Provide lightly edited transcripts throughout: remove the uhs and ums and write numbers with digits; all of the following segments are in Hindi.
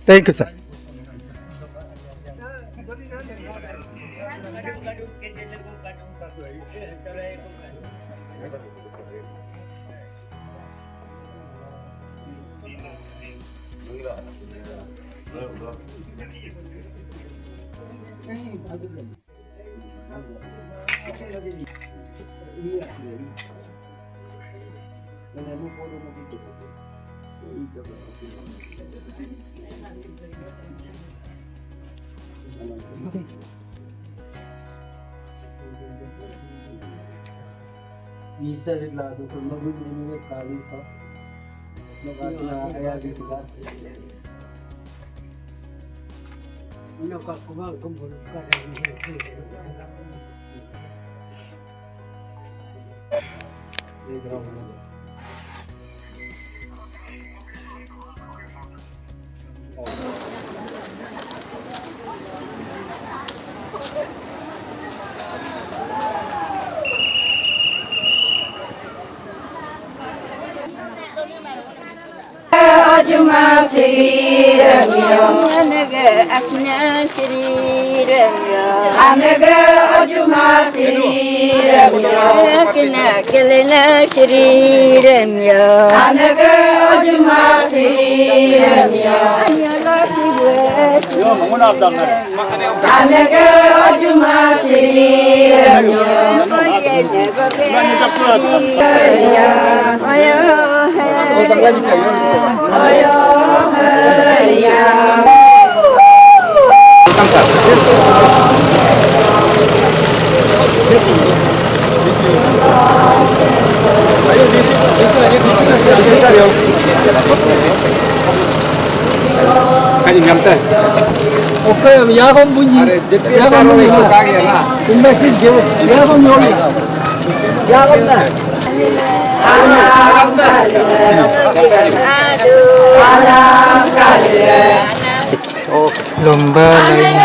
Thank you, sir. Bisa reglado kung magbibigay kali pa. Kaya dito ka. Ano ka kumakumbulog ka Ajma Sri Ramya Anaga Ajna Sri Ramya Anaga Ajma Sri Ramya Kena Kelena Sri Ramya Anaga Ajma Sri Ramya Ayala Siwet Anaga Ajma Sri Ramya Okay, yakom bunyi. Yakom bunyi. Investis gas. Yakom yoli. Yakom na. Alam Kali Lomba lain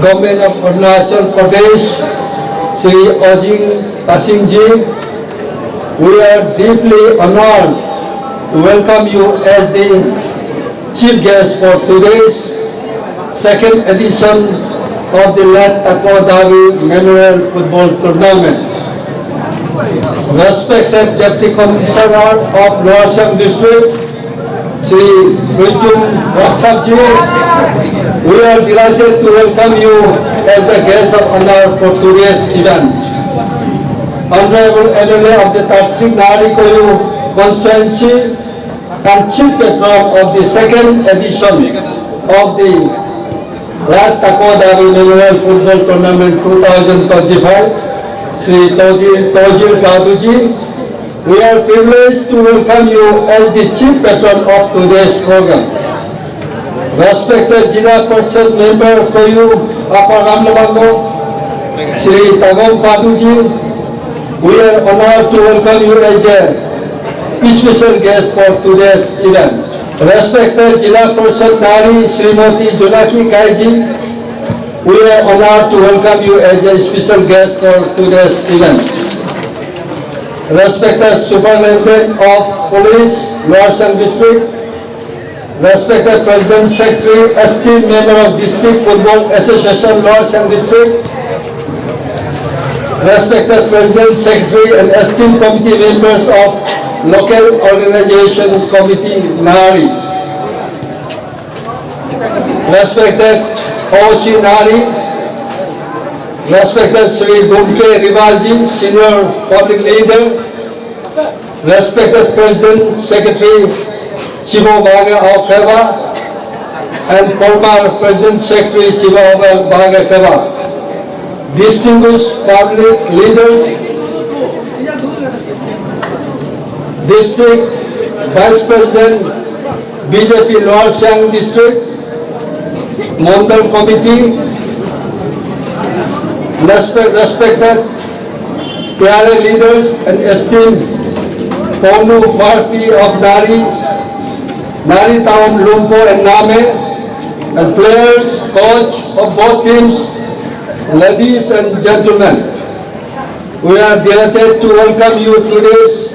Government of Arunachal Pradesh, Sri Ojing Tasing Ji, we are deeply honored to welcome you as the chief guest for today's second edition of the Lat Tako Davi Memorial Football Tournament. Respected Deputy Commissioner of Lower Siam District, Sri Rujun Waksabji, we are delighted to welcome you as the guest of honor for today's event. Honorable MLA of the Tatsing Nari Koyu constituency and Chief Patron of the second edition of the Lat Tako Davi Memorial Football Tournament 2025, Sri Tojil Kaduji, we are privileged to welcome you as the Chief Patron of today's program. Respected Jila Parishad Member Koyu Upper Ramlabango, Sri Tagom Kaduji, we are honored to welcome you as a special guest for today's event. Respected Jila Parishad Nari Srimati Jonaki Kaiji, we are honored to welcome you as a special guest for today's event. Respected Superintendent of Police, Lower Siam District, respected President Secretary, esteemed member of District Football Association, Lower Siam District, respected President Secretary and esteemed committee members of Local Organization Committee, Nari, respected Ochi Nari, respected Sri Gumke Rivalji, Senior Public Leader, respected President Secretary Chibo Baga of Keva, and former President Secretary Chibo Baga Keva, distinguished public leaders, District Vice President BJP Lower Siam District, Mandal Committee, respected प्यारे leaders and esteemed Ponu party of Nari Town, Lumpur and Name, and players, coach of both teams, ladies and gentlemen, we are delighted to welcome you to this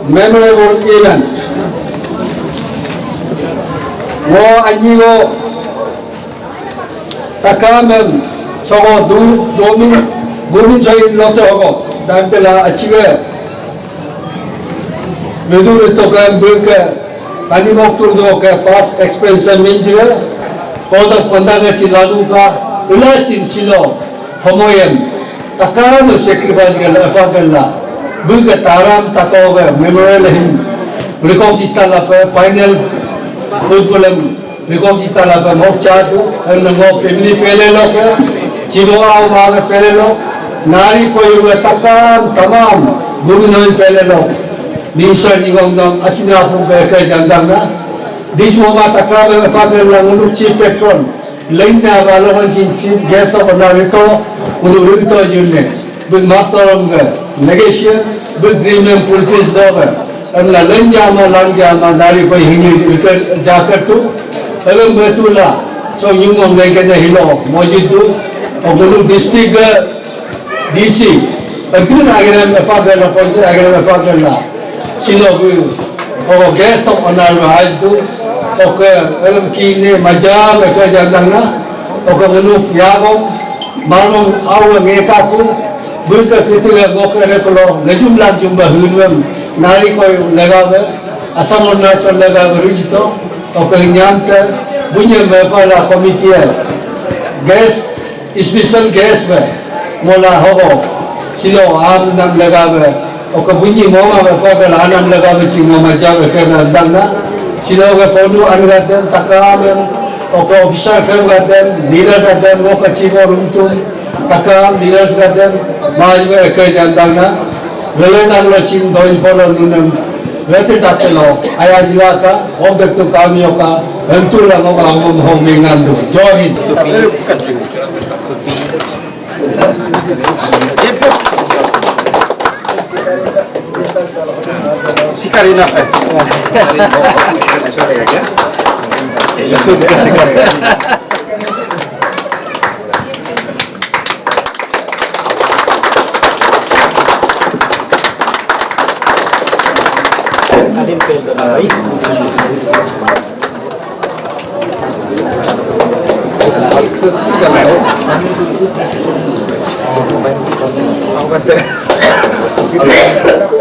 memorable event. Mo anyigo takamem chogo domin join lote hogo dagdela achige Medu itu kan berke tadi waktu itu ke pas experience minjre kau pandangan cilalu ka ulah cin silo homoyen takkan sacrifice gala apa gala berke taram takau ke memorial him rekam cita lapa final football rekam cita lapa mau cadu dan mau family pele lo ke cibo awal pele lo nari koi takkan tamam guru nabi pele lo Nisar Nigongdam Asina Puga Jandana. This moment Akaba Pagala Mulu Chief Patron, Lena Valahan Chief Guest of Narito, Udurito June, with Matoranga, Negation, with Dream Pulpis Dover, and La Lenjama Lanjama Naripa Hingi Jakatu, Evan Betula, so you know like a hilo, Mojidu, of Gulu District DC, a good Agram Pagala Ponce Agram Pagala. Silo ko guest of honor has do okay alam kine maja me ka jandana okay manu yagom marmong aw ngeka ko bulka kitile goka rekolo najum lam jumba hulwem nari ko lagawe asam na chal lagawe rijito okay nyanta bunya me pala committee guest special guest me mola hobo silo am nam lagawe Oka bunyi mama berapa anam laga macam mama jaga kerana dana sila oka ponu anggadan takam oka official kerana leaders adan oka cibo runtum takam leaders adan majba kerja dana relevan locin doin polo nunam rete takelo ayah jilaka objek tu kami oka entulah oka amam hong mengandu join Sikarina fe.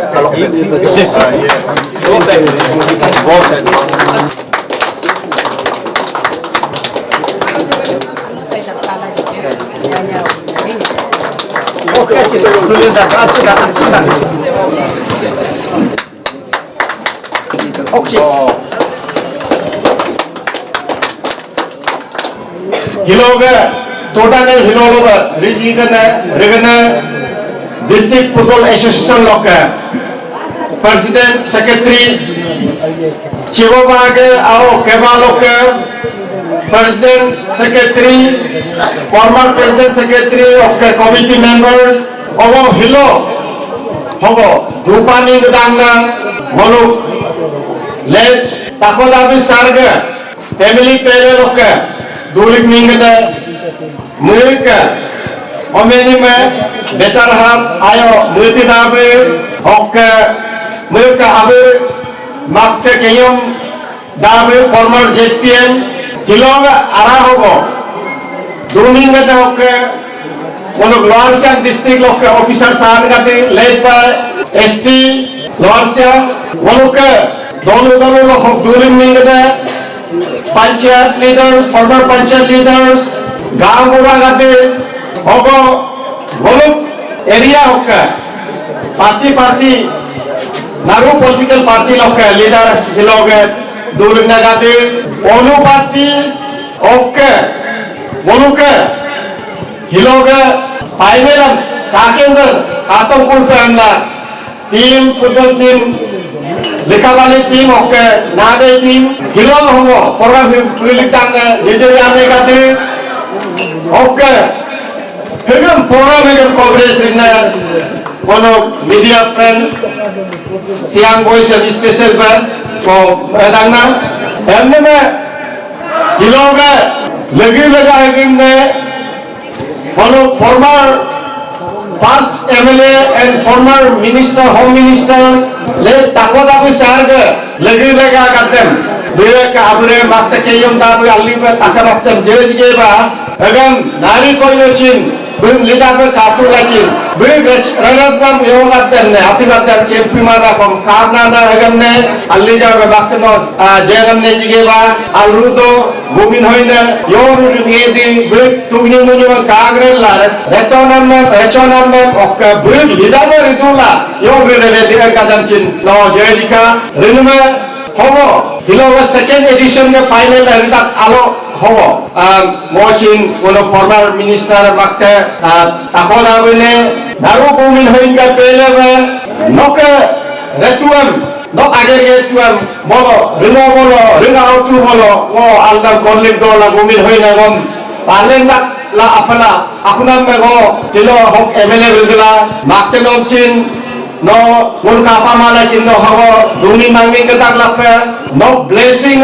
Kalau ini Hiloga, total Hiloga, Regana, District Football Association Loka, President, Secretary, Chivobaga, Ao Kevaloka, President, Secretary, former President, Secretary of the committee members, Ogo Hilo, Hogo, Dupani Dangna, Moluk, Led Takodabi Sarga, Family Pele Loka, Dulik Ningada, Mulka, Omenima, Better Hub, Ayo, Multidabe, Hoka, Mulka Abu, Makte Kayum, Dabe, former JPN, Hiloga Arahogo, Duningada Hoka, one of Lorsia district officer Sargate, led by SP Lorsia, Waluka, Donu of During Ningada, Panchayat leaders, former Panchayat leaders, Gambura Hogo, Voluk, area Hoka, party, Naru political party leader Hiloga, During Nagade, Onu party, Hoka, Voluka, Hiloga, Painelam, Kakendal, Katokul Panda, team, football team, Likavali team, okay, Nade team, Hiloga Homo, Program Philippine, Nigeria Megate, okay, Hegam program hegam coverage rinna one media friend siang voice of special ba ko dangna हमने में हिलोगे लगी लगा हगम ने one former past MLA and former minister home minister le takoda bi sarga lagi lagi akatem dia ke abure makte keyom tabu alli be takaratem jejge ba agam nari koyochin bum lida be katulachin bug ragatam yogatem ne atigatem champi mara kom karna na agam ne alli jabe makte no jegam ne jige ba alrudo gomin hoine yor rugedi bug tugni munyu kagre la retonam me ok bug lida be ridula yor rede dia kadam chin no jejika rinme hobo hiloga second edition ne final hendak alo hobo mochin one former minister makte takoda bine daru gomin hoinga pele be noke retuam no ager ge tuam bolo ringa autu bolo wo aldam kollik do la gomin hoina gom parlen dak la apana akunam me go hilo hok MLA bidula makte nomchin no mun kapa mala chinno hobo duni mangi ke tak lape no blessing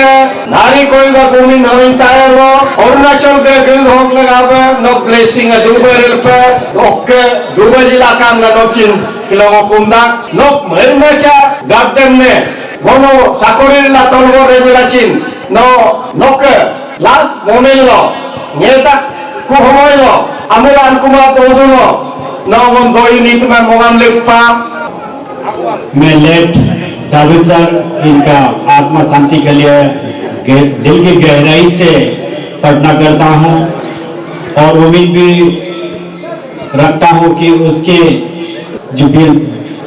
nari koi ba gumin hoin tayaro Arunachal ke gil hok lagabe no blessing dubai relpe okke dubai jila kam na nochin kilogo kumda no mermacha gabdem ne bono sakorir la tolgo regulachin no nokke last moment lo nyeta ku homoilo ameran kumar toduno no mon doi nit me mogam lepa मैं लेट दावी सर इनका आत्मा शांति के लिए दिल की गहराई से प्रार्थना करता हूं और उम्मीद भी रखता हूं कि उसके जो भी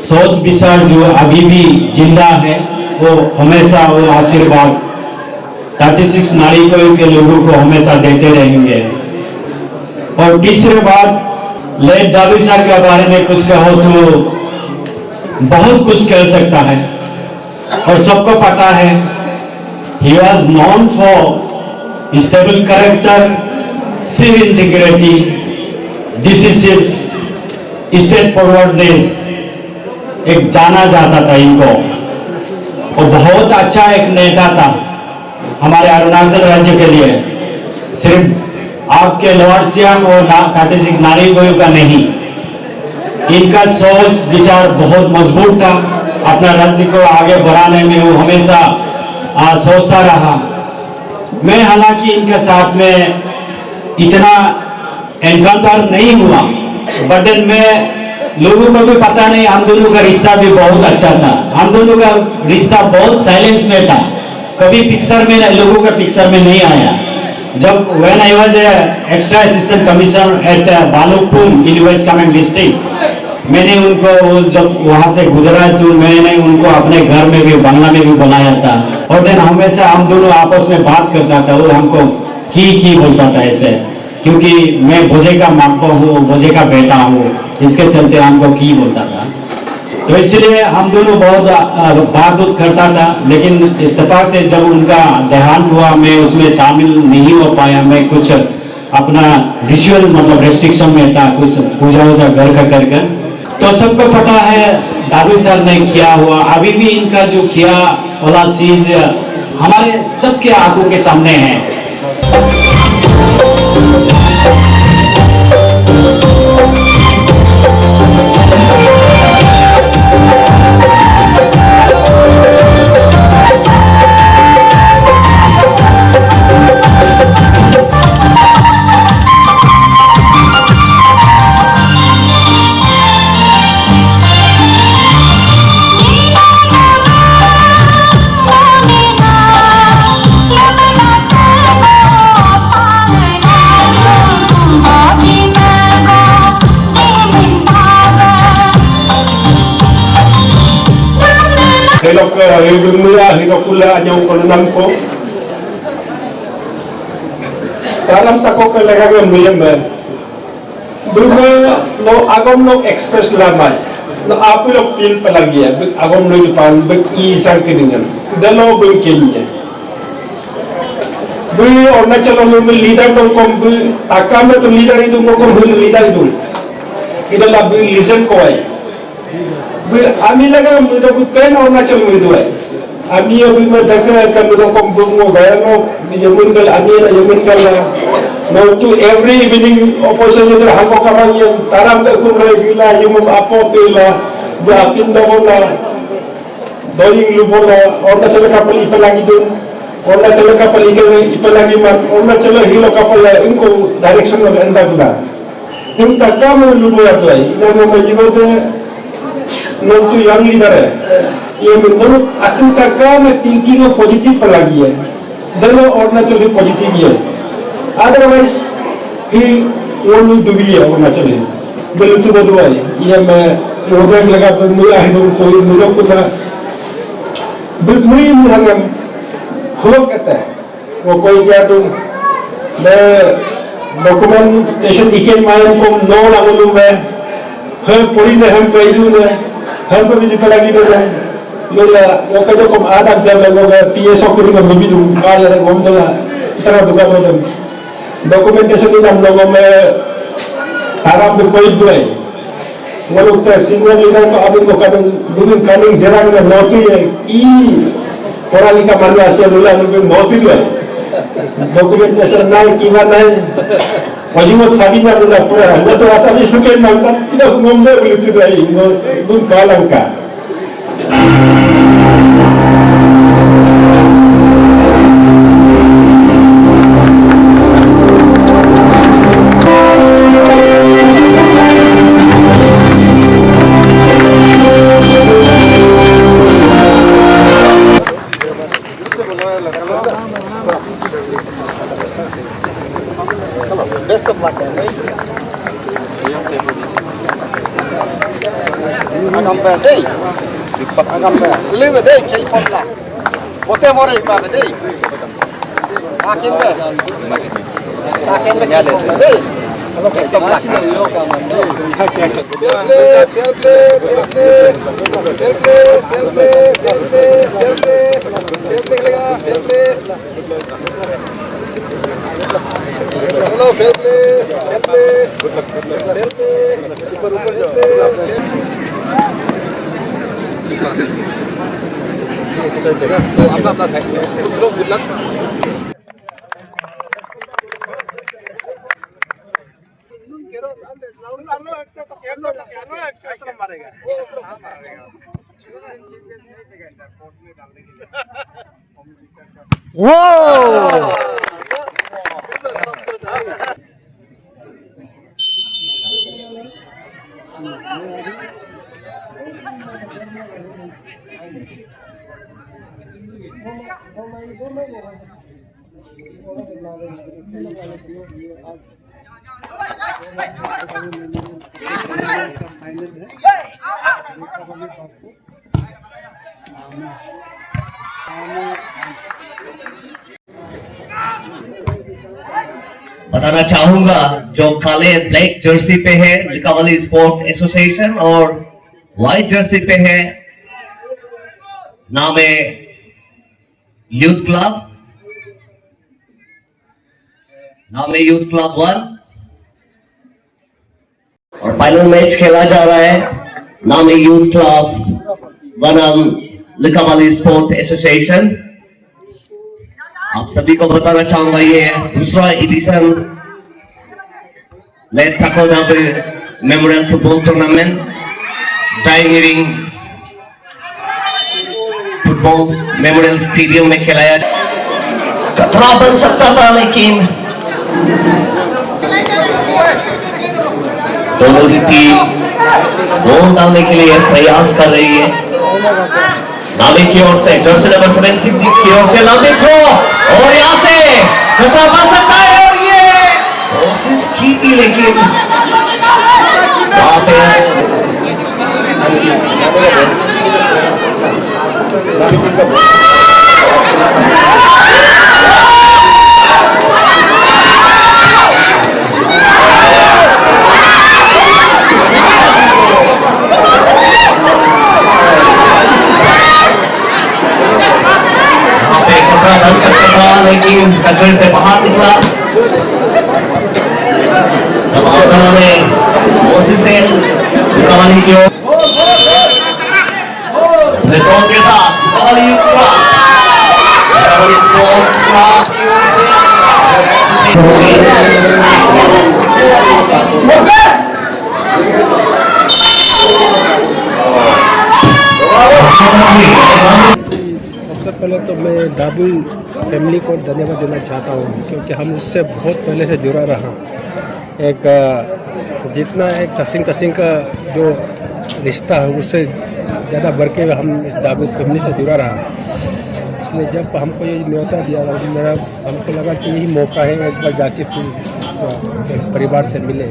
सोच विचार जो अभी भी जिंदा है वो हमेशा वो आशीर्वाद 36 नारी के लोगों को हमेशा देते रहेंगे। और तीसरी बात लेट दावी सर के बारे में कुछ कहो तो बहुत कुछ कर सकता है और सबको पता है he was known for stable character, civil integrity, decisive, straightforwardness, एक जाना जाता था इनको और बहुत अच्छा एक नेता था हमारे अरुणाचल राज्य के लिए। सिर्फ आपके लोअर सियांग और 36 नारी का नहीं, इनका सोच विचार बहुत मजबूत था। अपना राज्य को आगे बढ़ाने में वो हमेशा सोचता रहा। मैं हालांकि इनके साथ में इतना एनकाउंटर नहीं हुआ, बट मैं लोगों को भी पता नहीं, हम दोनों का रिश्ता भी बहुत अच्छा था। हम दोनों का रिश्ता बहुत साइलेंस में था, कभी पिक्चर में लोगों का पिक्चर में नहीं आया। जब when I was extra assistant commissioner at बालुकपुर in West Kamen district, मैंने उनको जब वहाँ से गुजरा तो मैंने उनको अपने घर में भी बंगला में भी बुलाया था और देन हमेशा हम दोनों आपस में बात करता था। वो हमको की बोलता था ऐसे, क्योंकि मैं भोजे का मापा हूँ, भोजे का बेटा हूँ, इसके चलते हमको की बोलता था। तो इसलिए हम दोनों बहुत बात करता था। लेकिन इस्तीफा से जब उनका देहांत हुआ मैं उसमें शामिल नहीं हो पाया। मैं कुछ अपना रिचुअल मतलब रेस्ट्रिक्शन में था, कुछ पूजा वूजा घर का कर तो सबको पता है दावी सर ने किया हुआ, अभी भी इनका जो किया वाला चीज हमारे सबके आंखों के सामने है। Helok hidungnya hidokula anyong kolonam ko. Dalam tako kailangan muyang man. Bunga no agom no express lamay. No apo no pil palagya. Agom no ipan bag isang kiningan. Dalaw bang kinya. bui Arunachal में leader तो कम bui takam में तो leader itu कम bui leader itu kita lah bui listen को है bui आमी लगा bui तो bui pen Arunachal में itu है आमी अभी मैं देखा कम तो कम bui वो गया नो यमुन कल आमी ना यमुन कल no to every evening opposition itu हमको कमाई yang taram berkum lagi gila yumum apa tu lah bui apin dong lah doing lupa lah Arunachal kapal itu lagi tu Arunachal kapal itu lagi mat Arunachal hilo kapal इनको direction में अंदर बुला इन तक में लुबो आता है इधर में ये बोलते लोग तो young leader है ये मतलब अतुल तक में thinking of positive पर लगी है दोनों Arunachal भी positive है otherwise ही वो लोग डूबी है Arunachal है बेलुतु बदुआ है ये मैं प्रोग्राम लगा तो मुझे आए तो कोई मुझे तो ना मुझे मुझे हुआ कहता है वो कोई क्या तो documentation ikan main kom no lagu में हम पूरी ने हम पैदू ने हम को भी दिखा लगी तो है लोला वो कहीं तो कम आधा जब लोग पीएस को भी कम भी दूँ कार यार घूम तो ना इतना दुखा तो तब documentation तो हम लोगों में ताराब तो कोई दो है वो लोग तो सिंगल लीडर को अब इनको कटिंग कटिंग जरा में नौती है कि पढ़ा लिखा मानने आसिया लोला लोग नौती तो है documentation naik kiman naik wajib sabi na dulu pura lo to asal itu kan mantap tidak ngomong begitu dari belum kalangka Best of luck, okay? Agambe dei. Agambe. Live dei, che potla. Potevo reipa dei. Akin be. Akin be dei. Best of luck. चलो फेल पे ऊपर जाओ अपना साइड में चलो गुड लक बताना चाहूंगा जो काले ब्लैक जर्सी पे है लिकावली स्पोर्ट्स एसोसिएशन और व्हाइट जर्सी पे है नाम है यूथ क्लब, नाम है यूथ क्लब 1 और फाइनल मैच खेला जा रहा है नाम है यूथ क्लब बनाम लिकावली स्पोर्ट्स एसोसिएशन। आप सभी को बताना चाहूंगा ये दूसरा edition late Takonabe memorial football tournament डाइंगिरिंग फुटबॉल मेमोरियल स्टेडियम में खिलाया खतरा बन सकता था लेकिन दोनों की टीम गोल डालने के लिए प्रयास कर रही है। नामी की ओर से जर्सी नंबर 7 की ओर से नामी थ्रो और यहाँ से खतरा बन सकता है और ये कोशिश की थी लेकिन वहां पे की कंट्री से बाहर निकला। उन्होंने कोशिशें कवाली की ओर सॉन्ग के साथ कवाली स्पोर्ट्स क्लब की ओर से सबसे पहले तो मैं डाबू फैमिली को धन्यवाद देना चाहता हूँ, क्योंकि हम उससे बहुत पहले से जुड़ा रहा। एक जितना एक तसिंग का जो रिश्ता है उससे ज़्यादा बढ़ के हम इस डाबू फैमिली से जुड़ा रहा। इसलिए जब हमको ये न्योता दिया हमको लगा कि यही मौका है एक बार जाके फिर परिवार से मिले।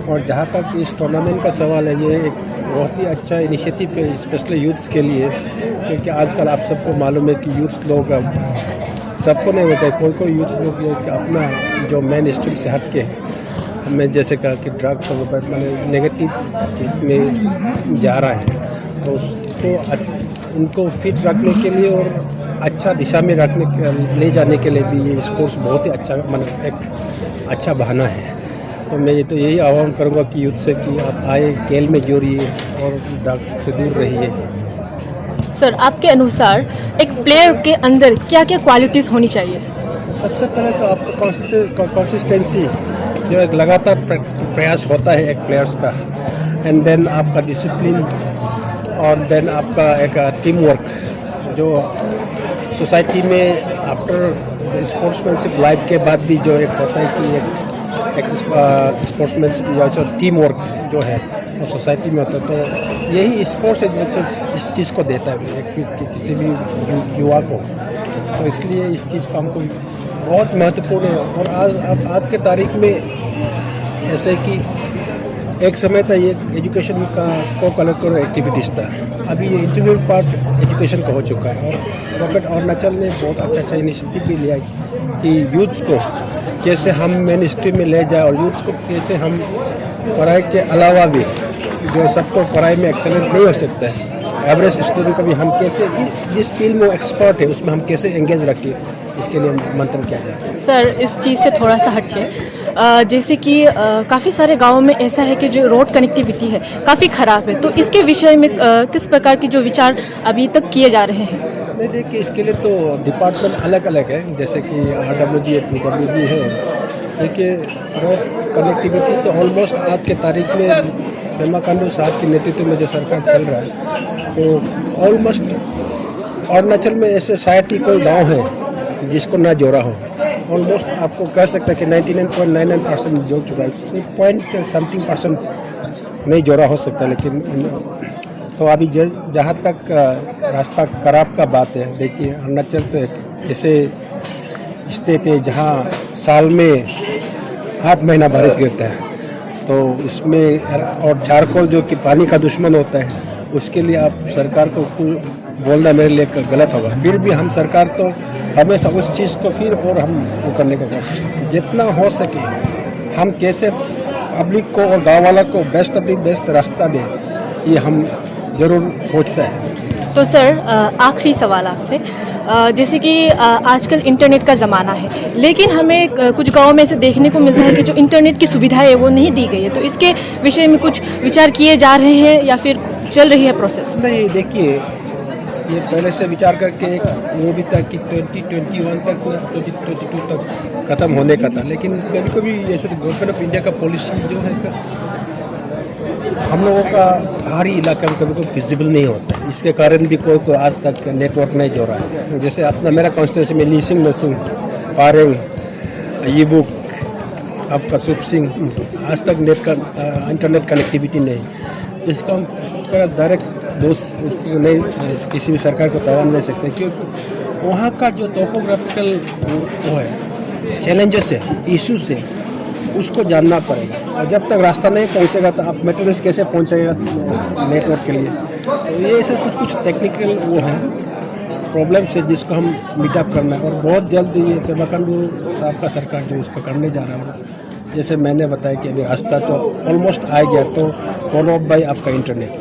और जहाँ तक इस टूर्नामेंट का सवाल है, ये एक बहुत ही अच्छा इनिशिएटिव है स्पेशली यूथ्स के लिए, क्योंकि आजकल आप सबको मालूम है कि यूथ लोग सबको नहीं होता है, कोई यूथ लोग अपना जो मेन स्ट्रीम से हट के हमें जैसे कहा कि ड्रग्स और मतलब नेगेटिव चीज़ में जा रहा है, तो उसको उनको फिट रखने के लिए और अच्छा दिशा में ले जाने के लिए भी ये स्पोर्ट्स बहुत ही अच्छा मतलब एक अच्छा बहाना है। तो मैं यही आह्वान करूँगा कि यूथ से कि आप आए, खेल में जोड़िए और ड्रग्स से दूर रहिए। सर, आपके अनुसार एक प्लेयर के अंदर क्या क्या क्वालिटीज़ होनी चाहिए? सबसे पहले तो आपको कंसिस्टेंसी, जो एक लगातार प्रयास होता है एक प्लेयर्स का, एंड देन आपका डिसिप्लिन, और देन आपका एक टीम वर्क, जो सोसाइटी में आफ्टर स्पोर्ट्समैनशिप लाइफ के बाद भी जो एक होता है कि एक स्पोर्ट्समैनशिप या जो टीम वर्क जो है वो सोसाइटी में होता है। तो यही स्पोर्ट्स है जो इस चीज़ को देता है किसी भी युवा को। तो इसलिए इस चीज़ का हमको बहुत महत्वपूर्ण है। और आज के तारीख में ऐसे कि एक समय था ये एजुकेशन का को करिकुलर एक्टिविटीज़ था, अभी ये इंटीग्रल पार्ट एजुकेशन का हो चुका है। और रॉकेट अरुणाचल ने बहुत अच्छा इनिशिएटिव भी लिया कि यूथ्स को कैसे हम मेन स्ट्रीम में ले जाए, और यूथ्स को कैसे हम पढ़ाई के अलावा भी, जो सबको पढ़ाई में एक्सेलेंट नहीं हो सकता है, एवरेज स्टूडेंट को भी हम कैसे जिस फील्ड में एक्सपर्ट है उसमें हम कैसे एंगेज रखें, इसके लिए मंथन किया जाए। सर, इस चीज़ से थोड़ा सा हटके, जैसे कि काफ़ी सारे गांवों में ऐसा है कि जो रोड कनेक्टिविटी है काफ़ी ख़राब है, तो इसके विषय में किस प्रकार की जो विचार अभी तक किए जा रहे हैं? नहीं, देखिए इसके लिए तो डिपार्टमेंट अलग अलग है, जैसे कि RWG PWD है। देखिए रोड कनेक्टिविटी तो ऑलमोस्ट आज के तारीख में पेमा खांडू साहब के नेतृत्व में जो सरकार चल रहा है, तो ऑलमोस्ट अरुणाचल में ऐसे शायद ही कोई गांव है जिसको ना जोड़ा हो। ऑलमोस्ट आपको कह सकते हैं कि 99.99% जोड़ चुका है, सिर्फ .something% नहीं जोड़ा हो सकता। लेकिन तो अभी जहाँ तक रास्ता खराब का बात है, देखिए अरुणाचल तो एक ऐसे स्टेट है जहाँ साल में 8 महीना बारिश गिरता है, तो इसमें और झारखंड जो कि पानी का दुश्मन होता है, उसके लिए आप सरकार को बोलना मेरे लिए गलत होगा। फिर भी हम सरकार तो हमेशा उस चीज़ को फिर और हम वो करने का कोशिश करते, जितना हो सके हम कैसे पब्लिक को और गाँव वाला को बेस्ट ऑफ द बेस्ट रास्ता दें, ये हम ज़रूर सोचता है। तो सर, आखिरी सवाल आपसे, जैसे कि आजकल इंटरनेट का ज़माना है, लेकिन हमें कुछ गाँव में ऐसे देखने को मिलता है कि जो इंटरनेट की सुविधा है वो नहीं दी गई है, तो इसके विषय में कुछ विचार किए जा रहे हैं या फिर चल रही है प्रोसेस? नहीं, देखिए ये पहले से विचार करके एक वो भी था कि 2021 तक 2022 तक ख़त्म होने का था, लेकिन कभी कभी जैसे गवर्नमेंट ऑफ इंडिया का पॉलिसी जो है हम लोगों का पहाड़ी इलाके में कभी कोई विजिबल नहीं होता है, इसके कारण भी कोई आज तक नेटवर्क नहीं जोड़ा है। जैसे अपना मेरा कॉन्स्टिट्यूंसी में लीसिंग मसिंग पारेंग ये बुक आपका सुप सिंह, आज तक इंटरनेट कनेक्टिविटी नहीं, जिसका हम डायरेक्ट दोस्त उसको नहीं किसी भी सरकार को तैयार नहीं सकते, क्योंकि वहाँ का जो टोपोग्राफिकल वो है चैलेंजेस है, इश्यूज है, उसको जानना पड़ेगा। और जब तक रास्ता नहीं पहुँचेगा तो आप मटेरियल्स कैसे पहुँचेगा नेटवर्क के लिए। तो ये ऐसे कुछ टेक्निकल वो है प्रॉब्लम्स है जिसको हम मीटअप करना है, और बहुत जल्द ये पेमा खांडू साहब का सरकार जो इसको करने जा रहा है। जैसे मैंने बताया कि अभी रास्ता तो ऑलमोस्ट आ गया, तो फॉलो अप बाय आपका इंटरनेट।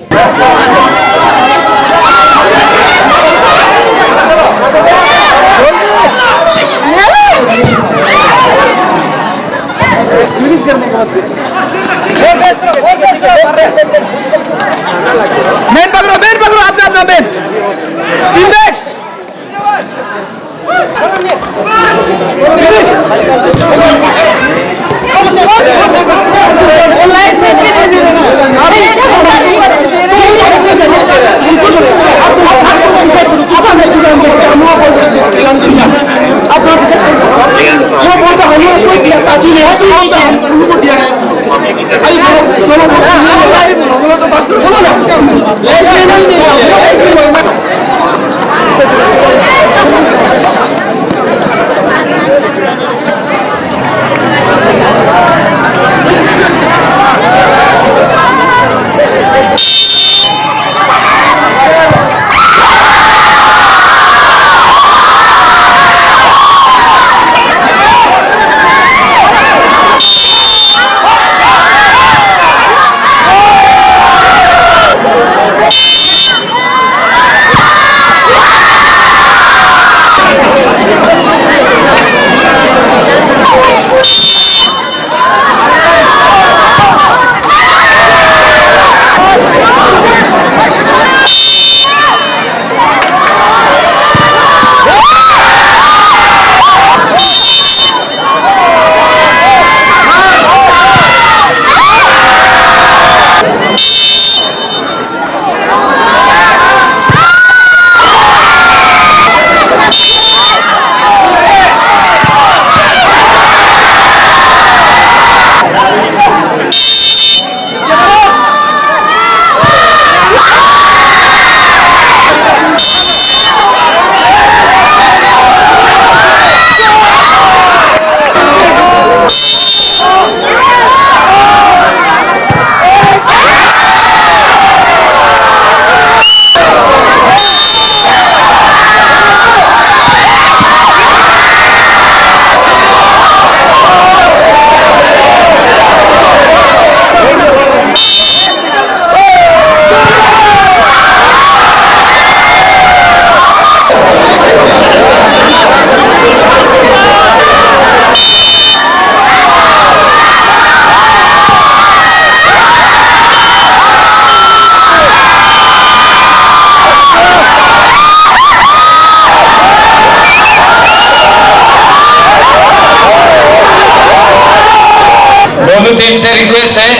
टीम से रिक्वेस्ट है,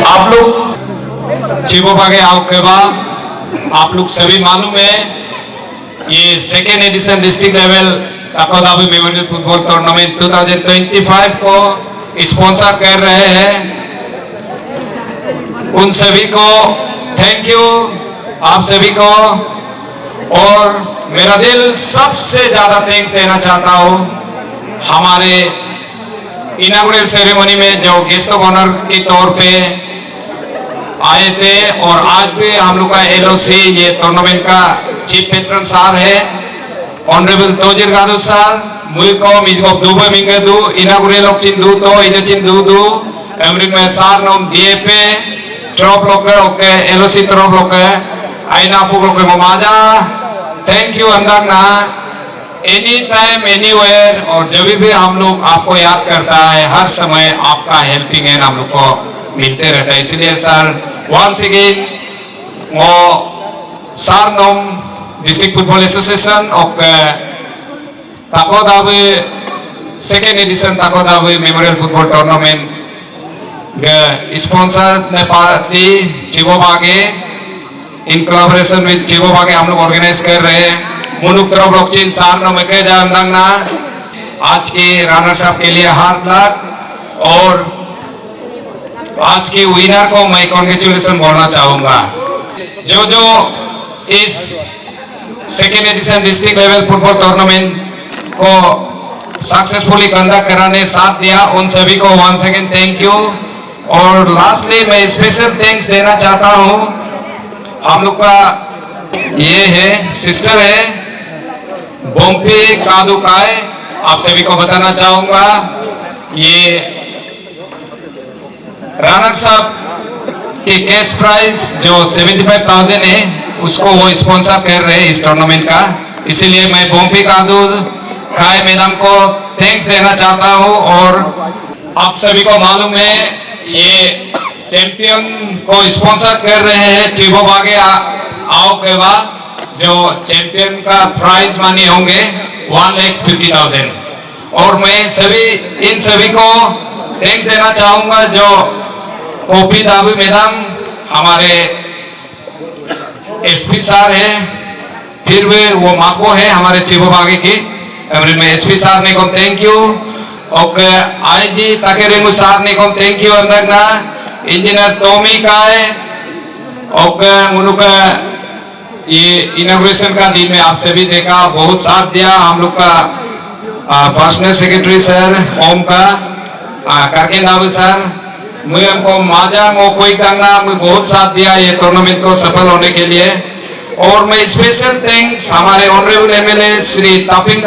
आप लोग चिबोबागे आओ के बाद आप लोग सभी मालूम है ये second edition district level Takodabi memorial football tournament 2025 को स्पॉन्सर कर रहे हैं। उन सभी को थैंक यू, आप सभी को। और मेरा दिल सबसे ज्यादा थैंक्स देना चाहता हूँ हमारे इनागुरल सेरेमनी में जो गेस्ट ऑफ ऑनर के तौर पे आए थे, और आज भी हम लोग का एलओसी ये टूर्नामेंट का चीफ पेट्रन सर है ऑनरेबल तोजिर गादू सर, मुझको मिजको दुबे मिंगदू इनागुरल ऑक्चिन दू तो इजचिन दू एमरिक में सर नोम दिए पे ट्रॉप लोग ओके एलओसी ट्रॉप लोग आईना पुग लोग ममाजा थैंक यू अंदर ना एनी टाइम एनीवेयर। और जब भी हम लोग आपको याद करता है हर समय आपका हेल्पिंग हैंड हम लोग को मिलते रहता है। इसलिए सर वंस अगेन वो सर नोम डिस्ट्रिक्ट फुटबॉल एसोसिएशन और Takodabi second edition Takodabi memorial football tournament sponsor ने party Chibobage in collaboration with Chibobage हम लोग ऑर्गेनाइज कर रहे हैं। मुनुक तरफ लोकचिन सार नो में जानना आज के रनर्स अप के लिए हार्ड लक। और आज के विनर को मैं कॉन्ग्रेचुलेशन बोलना चाहूंगा। जो इस second edition district level football tournament को सक्सेसफुली कंडक्ट कराने साथ दिया, उन सभी को वंस अगेन थैंक यू। और लास्टली मैं स्पेशल थैंक्स देना चाहता हूँ हम लोग का ये है सिस्टर है बोम्पी कादुकाय, आप सभी को बताना चाहूंगा ये रनर्स अप के कैश प्राइज जो 75,000 है उसको वो स्पॉन्सर कर रहे हैं इस टूर्नामेंट का। इसीलिए मैं बोम्पी कादू काय मैडम को थैंक्स देना चाहता हूँ। और आप सभी को मालूम है ये चैंपियन को स्पॉन्सर कर रहे हैं चिबोबागे आओ के बाद जो चैंपियन का प्राइज मनी होंगे 1,50,000। और मैं इन सभी को थैंक्स देना चाहूंगा जो कॉपी दाबी मैडम हमारे एसपी सर है, फिर भी वो माको है हमारे चिबोबागे की में एसपी सर ने को थैंक यू। और आईजी ताकेरेंगु सर ने को थैंक यू अंदर ना इंजीनियर टोमी का है। और उनका ये इनॉग्रेशन का दिन में आप सभी देखा बहुत साथ दिया हम लोग का पर्सनल सेक्रेटरी सर ओम का करके नाव सर मुझे हमको माजा वो कोई करना मुझे बहुत साथ दिया ये टूर्नामेंट को सफल होने के लिए। और मैं स्पेशल थैंक्स हमारे ऑनरेबल एमएलए श्री तापिंग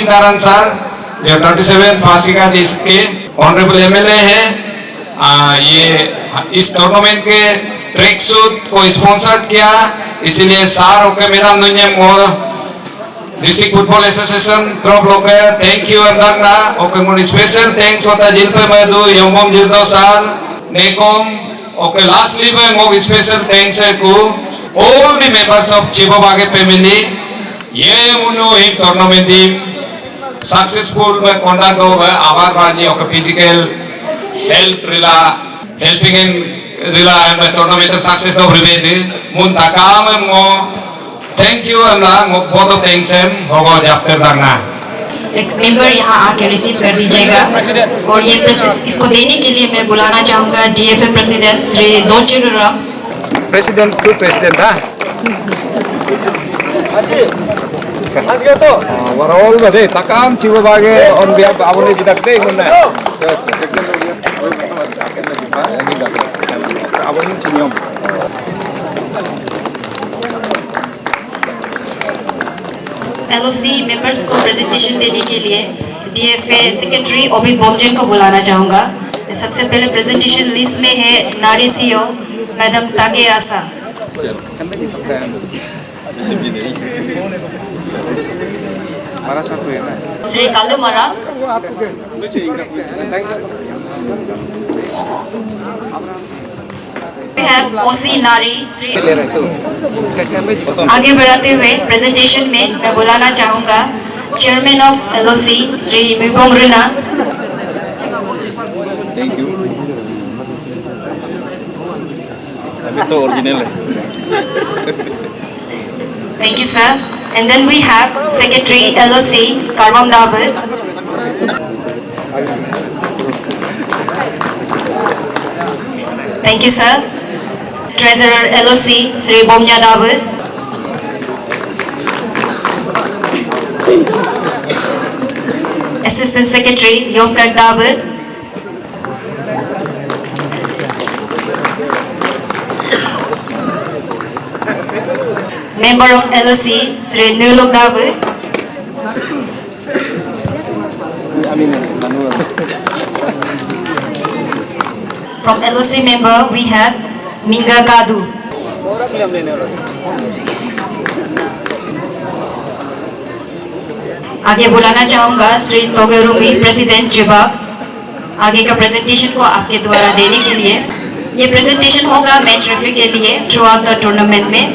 दारन सर जो 27 फांसी का इसके ऑनरेबल एमएलए हैं। ये इस टूर्नामेंट के ट्रैक सूट को स्पॉन्सर किया, इसीलिए सर ओके मेरा डिस्ट्रिक्ट फुटबॉल एसोसिएशन तरफ लोग थैंक यू अंदर ना ओके मुझे स्पेशल थैंक्स होता जिन पे मैं दो यमम जिरदो सर नेकोम ओके लास्टली मैं मोग स्पेशल थैंक्स है को all the members of Chibobage family ये मुनो इन टूर्नामेंट दी सक्सेसफुल में कंडक्ट होगा आभार बाजी ओके फिजिकल हेल्प रिला हेल्पिंग इन रिला एंड टूर्नामेंट सक्सेस दो रिवेद मुन ताकाम मो थैंक यू अल्लाह मो बहुत थैंक्स है होगा जाप्तर दाना एक मेंबर यहाँ आके रिसीव कर दीजिएगा। और ये इसको देने के लिए मैं बुलाना चाहूँगा DFA president Shri Dochiruram. President to president हाँ आज गया तो वरॉल बधे तकाम चिबोबागे ऑन बिहाफ आबोने जितकते मुन्ना सेक्शन आबोने चिनियम एलओसी मेंबर्स को प्रेजेंटेशन देने के लिए डीएफए सेक्रेटरी ओबिद बोमजेन को बुलाना चाहूँगा। सबसे पहले प्रेजेंटेशन लिस्ट में है नारी सीओ मैडम ताके आसा, श्री कालुमारा, ओसी नारी श्री। आगे बढ़ाते हुए प्रेजेंटेशन में मैं बुलाना चाहूँगा chairman of LOC Shri Mibom Rina, तो ओरिजिनल है। Thank you, sir. And then we have Secretary LOC Karwam Dabur. Thank you, sir. Treasurer LOC Sri Bomnya Dabur. Assistant Secretary Yomkak Dabur. Member of LOC Sri Nulok Dabur. From LOC member we have Minga Kadu. आगे बुलाना चाहूंगा श्री तोगरुमी प्रेसिडेंट जिबाक आगे का प्रेजेंटेशन को आपके द्वारा देने के लिए। ये प्रेजेंटेशन होगा मैच रेफरी के लिए थ्रू आउट द टूर्नामेंट में।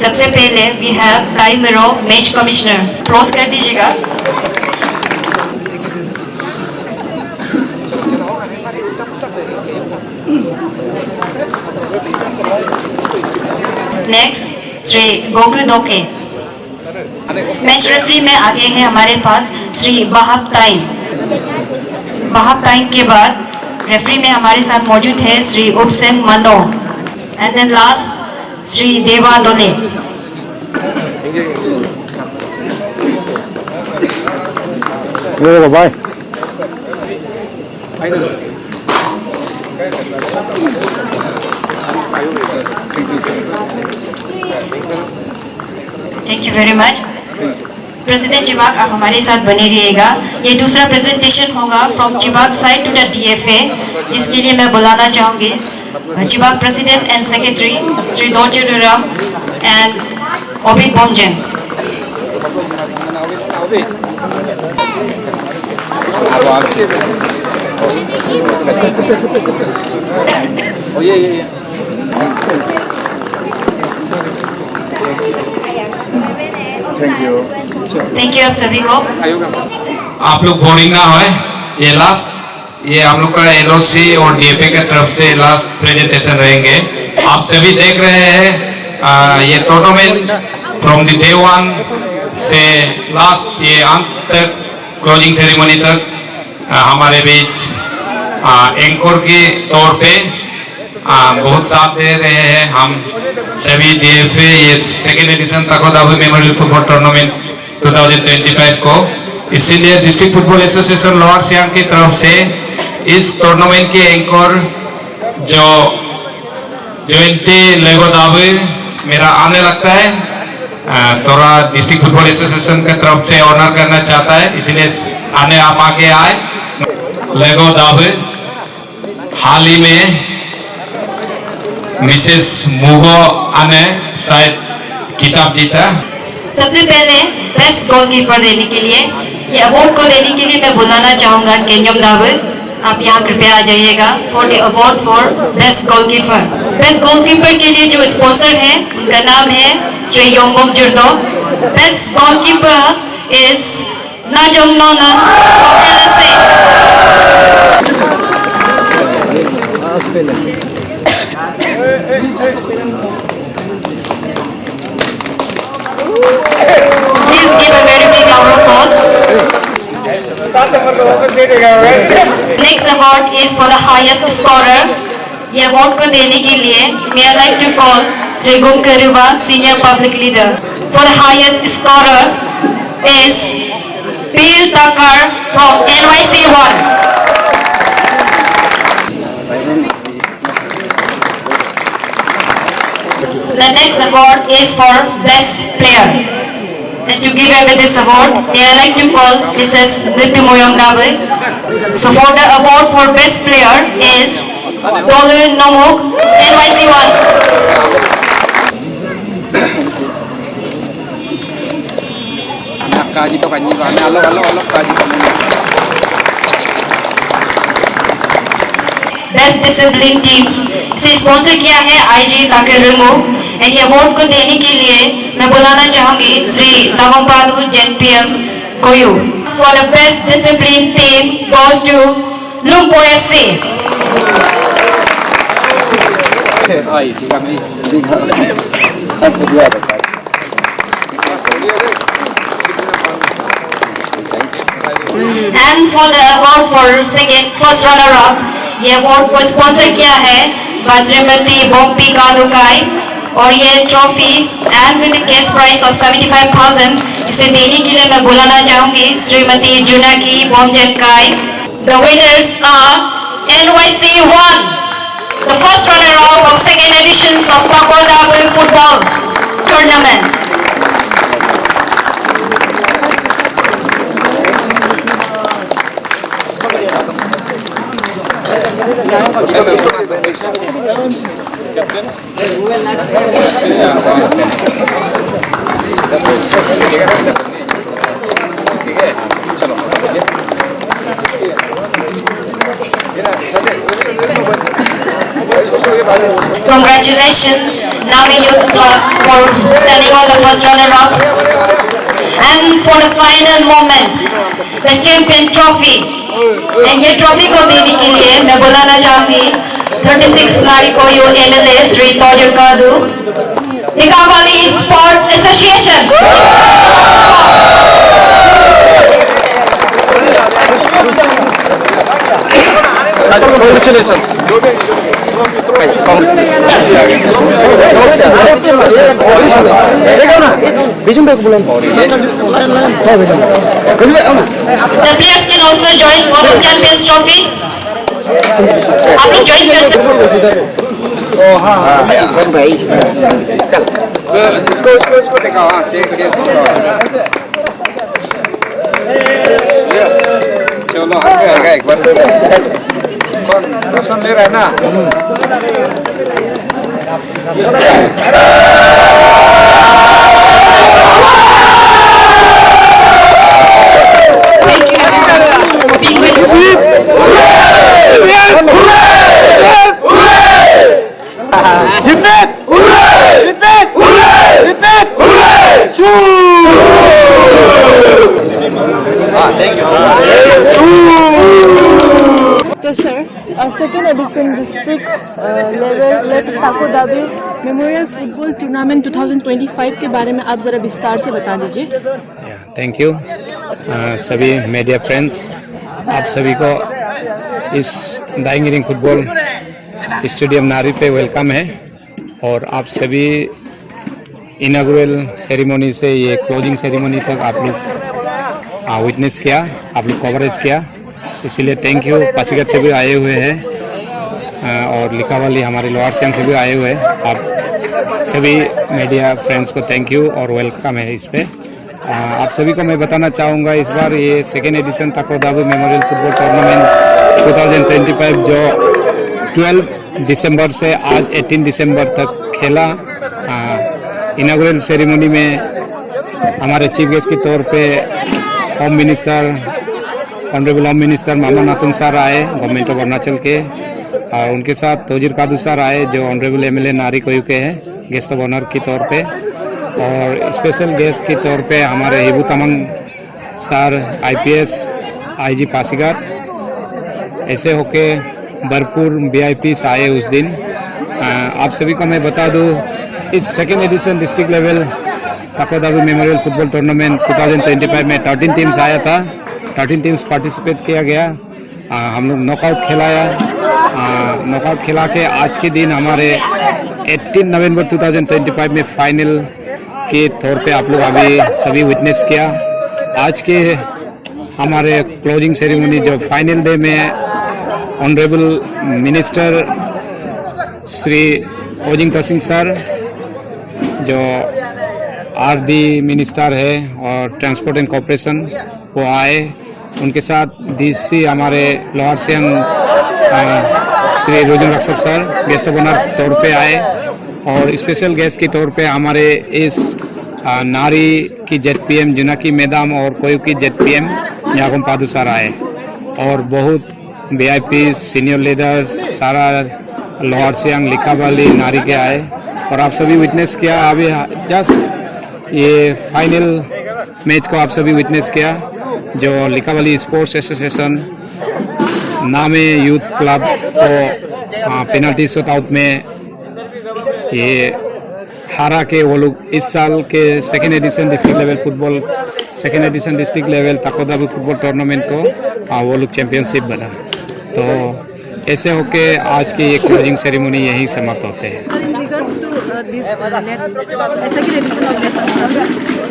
सबसे पहले वी हैव ताई मिरो मैच कमिश्नर, क्लोज कर दीजिएगा। नेक्स्ट श्री गोकु दोके। मैच रेफरी में आगे है हमारे पास श्री बहाब ताइन। बहाब ताइन के बाद रेफरी में हमारे साथ मौजूद है Shri Upsen Mando. And then last Shri Deva Dole. Bye. Thank you very much. President Jibak आप हमारे साथ बने रहिएगा। ये दूसरा प्रेजेंटेशन होगा from Jibak side to the DFA, जिसके लिए मैं बुलाना चाहूंगी Jibak president and secretary Shri Donche Duram and Obit Bomjen. Thank you आप सभी को। आप लोग बोरिंग ना होए। ये हम लोग का LOC और DFA की तरफ से लास्ट प्रेजेंटेशन रहेंगे। आप सभी देख रहे हैं ये टूर्नामेंट फ्रॉम द डे 1 से लास्ट ये अंत तक क्लोजिंग सेरेमनी तक हमारे बीच एंकर के तौर पे बहुत साथ दे रहे हैं हम सभी DFA ये second edition Takodabu memorial football tournament 2025 को। इसीलिए district football association lower Siang की तरफ से इस टूर्नामेंट के एंकर जो जयंती लेगोदाबू मेरा आने लगता है थोड़ा डिस्ट्रिक्ट फुटबॉल एसोसिएशन की तरफ से ऑनर करना चाहता है, इसलिए आने आप आगे आए। लेगोदाबू हाल ही में मिसेस मुगो आने शायद किताब जीता। सबसे पहले बेस्ट गोलकीपर देने के लिए ये अवार्ड को देने के लिए मैं बुलाना चाहूंगा केन्यम दावर। आप यहाँ कृपया आ जाइएगा for the award for best goalkeeper. Best goalkeeper के लिए जो स्पॉन्सर है उनका नाम है Shri Yongbom Jurdo. Best goalkeeper is Najong Nona LSA। Please give a very big round of applause. Next award is for the highest scorer. ये अवार्ड को देने के लिए may I like to call Sri Gumkaruba, Senior Public Leader. For the highest scorer is Bill Tucker from NYC 1. The next award is for Best Player. And to give away this award, may I like to call Mrs. Nitya Moyong Dabe. So for the award for Best Player is Dolu Nomok, NYC 1. Best discipline team से स्पॉन्सर किया है IG ताकर रिमो। एंड ये अवार्ड को देने के लिए मैं बुलाना चाहूंगी Shri Tawampadu JPM Koyu. For the best discipline team goes to Lumpo FC। And for the award for first runner up, ये अवार्ड को स्पॉन्सर किया है बाय श्रीमती बॉम्पी कालुकाई और ये trophy and with cash price of 75,000 इसे देने के लिए मैं बुलाना चाहूंगी Shrimati जुनाकी बॉम्जेनकाई। The winners are NYC1, the first runner up of second editions of Taekwondo football tournament. Congratulations, Nami Youth Club, for standing on the first runner-up. And for the final moment, the champion trophy. And ये ट्रॉफी को देने के लिए मैं बुलाना चाहूंगी 36 Nari-Koyu MLA Shri Tojar Kadu, Likabali sports association. Congratulations. The players can also join for the Champions Trophy. आप लोग join कर सकते हैं। इसको दिखाओ, हाँ, चेक केस। चलो आएगा एक बार। कौन सुन ले रहा है ना? तो sir second edition district level Takodabi memorial football tournament 2025 के बारे में आप ज़रा विस्तार से बता दीजिए। थैंक यू सभी मीडिया फ्रेंड्स, आप सभी को इस दाइंग रिंग फुटबॉल स्टेडियम नारी पे वेलकम है और आप सभी इनागुरल सेरेमनी से ये क्लोजिंग सेरेमनी तक आप लोग विटनेस किया, आप लोग कवरेज किया, इसीलिए थैंक यू। पासीघाट से भी आए हुए हैं और लिकावाली हमारे लोअर सियांग से भी आए हुए हैं। आप सभी मीडिया फ्रेंड्स को थैंक यू और वेलकम है इस पे। आप सभी को मैं बताना चाहूँगा इस बार ये second edition Takodabu memorial football tournament 2025 जो 12 दिसंबर से आज 18 दिसंबर तक खेला। इनागुरल सेरेमनी में हमारे चीफ गेस्ट के तौर पे home minister honourable home minister Mama Natung sir आए गवर्नमेंट ऑफ अरुणाचल के, और उनके साथ तोजिर कादू सर आए जो ऑनरेबल MLA नारी कोयू के हैं गेस्ट ऑफ ऑनर के तौर पे, और स्पेशल गेस्ट के तौर पे हमारे Hibu Tamang sir IPS IG Pasighat. ऐसे होके भरपूर VIPs आए उस दिन। आप सभी को मैं बता दूं इस second edition district level Takodabu memorial football tournament 2025 में 13 टीम्स आया था, 13 टीम्स पार्टिसिपेट किया गया। हम लोग नॉकआउट खिलाया, नॉकआउट खिला के आज के दिन हमारे 18 नवंबर 2025 में फाइनल के तौर पे आप लोग अभी सभी विटनेस किया। आज के हमारे क्लोजिंग सेरेमनी जो फाइनल डे में honourable minister Shri Ojing Tasing sir जो RD मिनिस्टर है और ट्रांसपोर्ट एंड कॉर्पोरेशन वो आए, उनके साथ DC हमारे लोअर सियांग श्री रोजन रक्षक सर गेस्ट ऑफ ऑनर तौर पे आए, और स्पेशल गेस्ट के तौर पे हमारे इस नारी की ZPM जुनाकी मैदाम और कोयू की ZPM यागम पादू सर आए, और बहुत VIP सीनियर लीडर्स सारा लोअर सियांग लिकावाली नारी के आए, और आप सभी विटनेस किया। अभी जस्ट ये फाइनल मैच को आप सभी विटनेस किया जो लिकावाली स्पोर्ट्स एसोसिएशन नामे यूथ क्लब को पेनल्टी शूट आउट में ये हारा के वो लोग इस साल के second edition district level Takodabu football tournament को वो लोग चैंपियनशिप बना। तो ऐसे होके आज की ये क्लोजिंग सेरेमनी यहीं समाप्त होते हैं।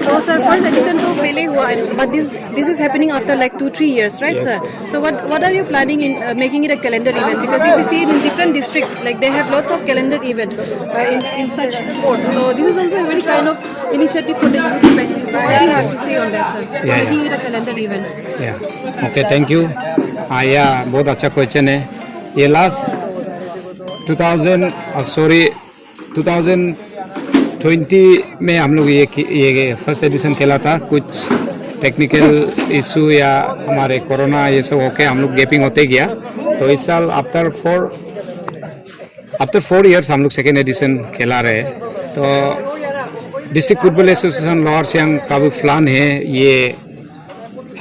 तो सर फर्स्ट एडिशन तो पहले हुआ, but this is happening after like 2-3 years, right sir? So what are you planning in making it a calendar event? Because if you see in different district like they have lots of calendar event in such sports. So this is also a very kind of initiative for the youth especially. So what do you have to say on that, sir? Making it a calendar event. Okay, thank you. बहुत अच्छा क्वेश्चन है। ये लास्ट 2020 में हम लोग ये फर्स्ट एडिशन खेला था। कुछ टेक्निकल इशू या हमारे कोरोना ये सब होके हम लोग गैपिंग होते गया। तो इस साल आफ्टर 4 years हम लोग सेकेंड एडिशन खेला रहे। तो district football association lower Siang का भी प्लान है ये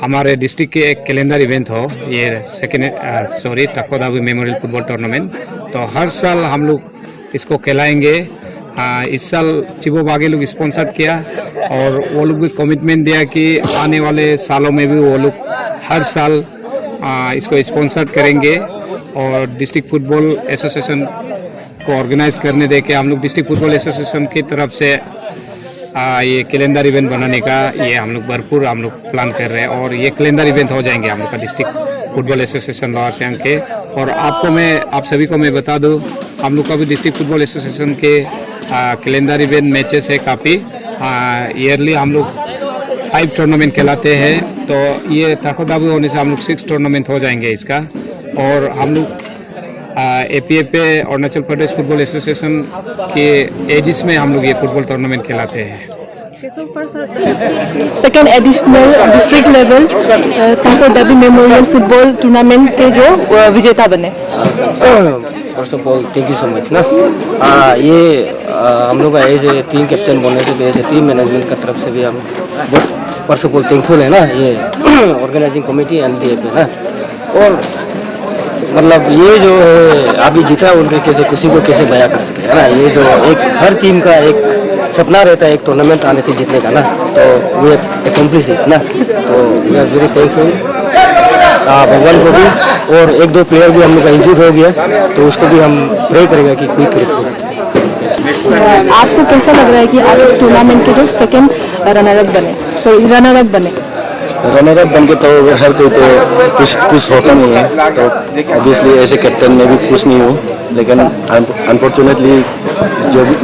हमारे डिस्ट्रिक्ट के एक कैलेंडर इवेंट हो, ये ताकोदाबू मेमोरियल फुटबॉल टूर्नामेंट। तो हर साल हम लोग इसको खिलाएंगे। इस साल चिबो बागे लोग स्पॉन्सर किया और वो लोग भी कमिटमेंट दिया कि आने वाले सालों में भी वो लोग हर साल इसको स्पॉन्सर करेंगे। और डिस्ट्रिक्ट फुटबॉल एसोसिएशन को ऑर्गेनाइज करने दे के हम लोग डिस्ट्रिक्ट फुटबॉल एसोसिएशन की तरफ से ये कैलेंडर इवेंट बनाने का ये हम लोग भरपूर प्लान कर रहे हैं। और ये कैलेंडर इवेंट हो जाएंगे हम लोग का district football association lower Siang के। और आप सभी को मैं बता दूं, हम लोग का भी डिस्ट्रिक्ट फुटबॉल एसोसिएशन के कैलेंडर इवेंट मैचेस है काफ़ी। ईयरली हम लोग 5 टूर्नामेंट खिलाते हैं। तो ये ताकोदाबू होने से हम लोग 6 टूर्नामेंट हो जाएंगे इसका। और हम लोग APFA Arunachal Pradesh football association के एजिस में हम लोग ये फुटबॉल टूर्नामेंट खिलाते हैं। Second additional district level Takodabu memorial football tournament के जो विजेता बने। First of all thank you so much ना। ये हम लोग का एज टीम कैप्टन बोलने से भी एज टीम मैनेजमेंट का तरफ से भी हम बहुत फर्स्ट ऑफ ऑल थैंकफुल है ना, ये ऑर्गेनाइजिंग कमेटी एंड DFA ना। और मतलब ये जो है अभी जीता उनके कैसे खुशी को कैसे बयां कर सके है ना। ये जो एक हर टीम का एक सपना रहता है एक टूर्नामेंट आने से जीतने का ना, तो वे एकम्प्लिश है ना। तो वी आर वेरी थैंकफुल भगवान को भी। और 1-2 प्लेयर भी हम लोग का इंजर्ड हो गया, तो उसको भी हम प्रे करेंगे कि क्विक रिकवर। आपको कैसा लग रहा है कि आप इस टूर्नामेंट के जो सेकेंड रनर अप बने? रनर अप बन के तो हर कोई तो कुछ होता नहीं है। तो ऑब्वियसली ऐसे कैप्टन में भी कुछ नहीं हो, लेकिन अनफॉर्चुनेटली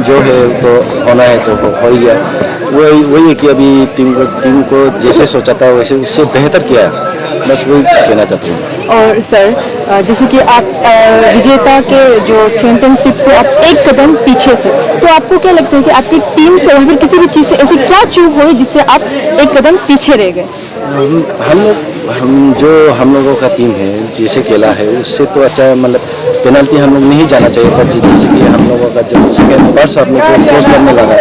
जो है तो होना है तो हो ही गया। वही है कि अभी टीम को जैसे सोचा था वैसे उससे बेहतर किया है, बस वही कहना चाहता हूँ। और सर जैसे कि आप विजेता के जो चैंपियनशिप से आप एक कदम पीछे थे, तो आपको क्या लगता है कि आपकी टीम से या फिर किसी भी चीज़ से ऐसी क्या चूक हुई जिससे आप एक कदम पीछे रह गए? हम लोगों का टीम है जैसे खेला है उससे तो अच्छा, मतलब पेनल्टी हम लोग नहीं जाना चाहिए था। जैसे कि हम लोगों का जो सेकेंड फर्स्ट में जो क्रॉस करने लगा,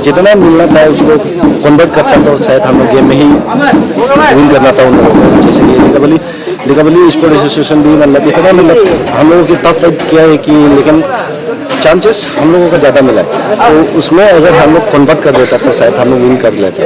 जितना मिलना था उसको कन्वर्ट करता तो शायद हम लोग गेम में ही विन करना था उन लोगों को। जैसे कि लिकाबली स्पोर्ट एसोसिएशन भी मतलब इतना हम लोगों की टफ फाइट किया है कि, लेकिन चांसेस हम लोगों का ज़्यादा मिला है। तो उसमें अगर हम लोग कन्वर्ट कर देता तो शायद हम लोग विन कर लेते।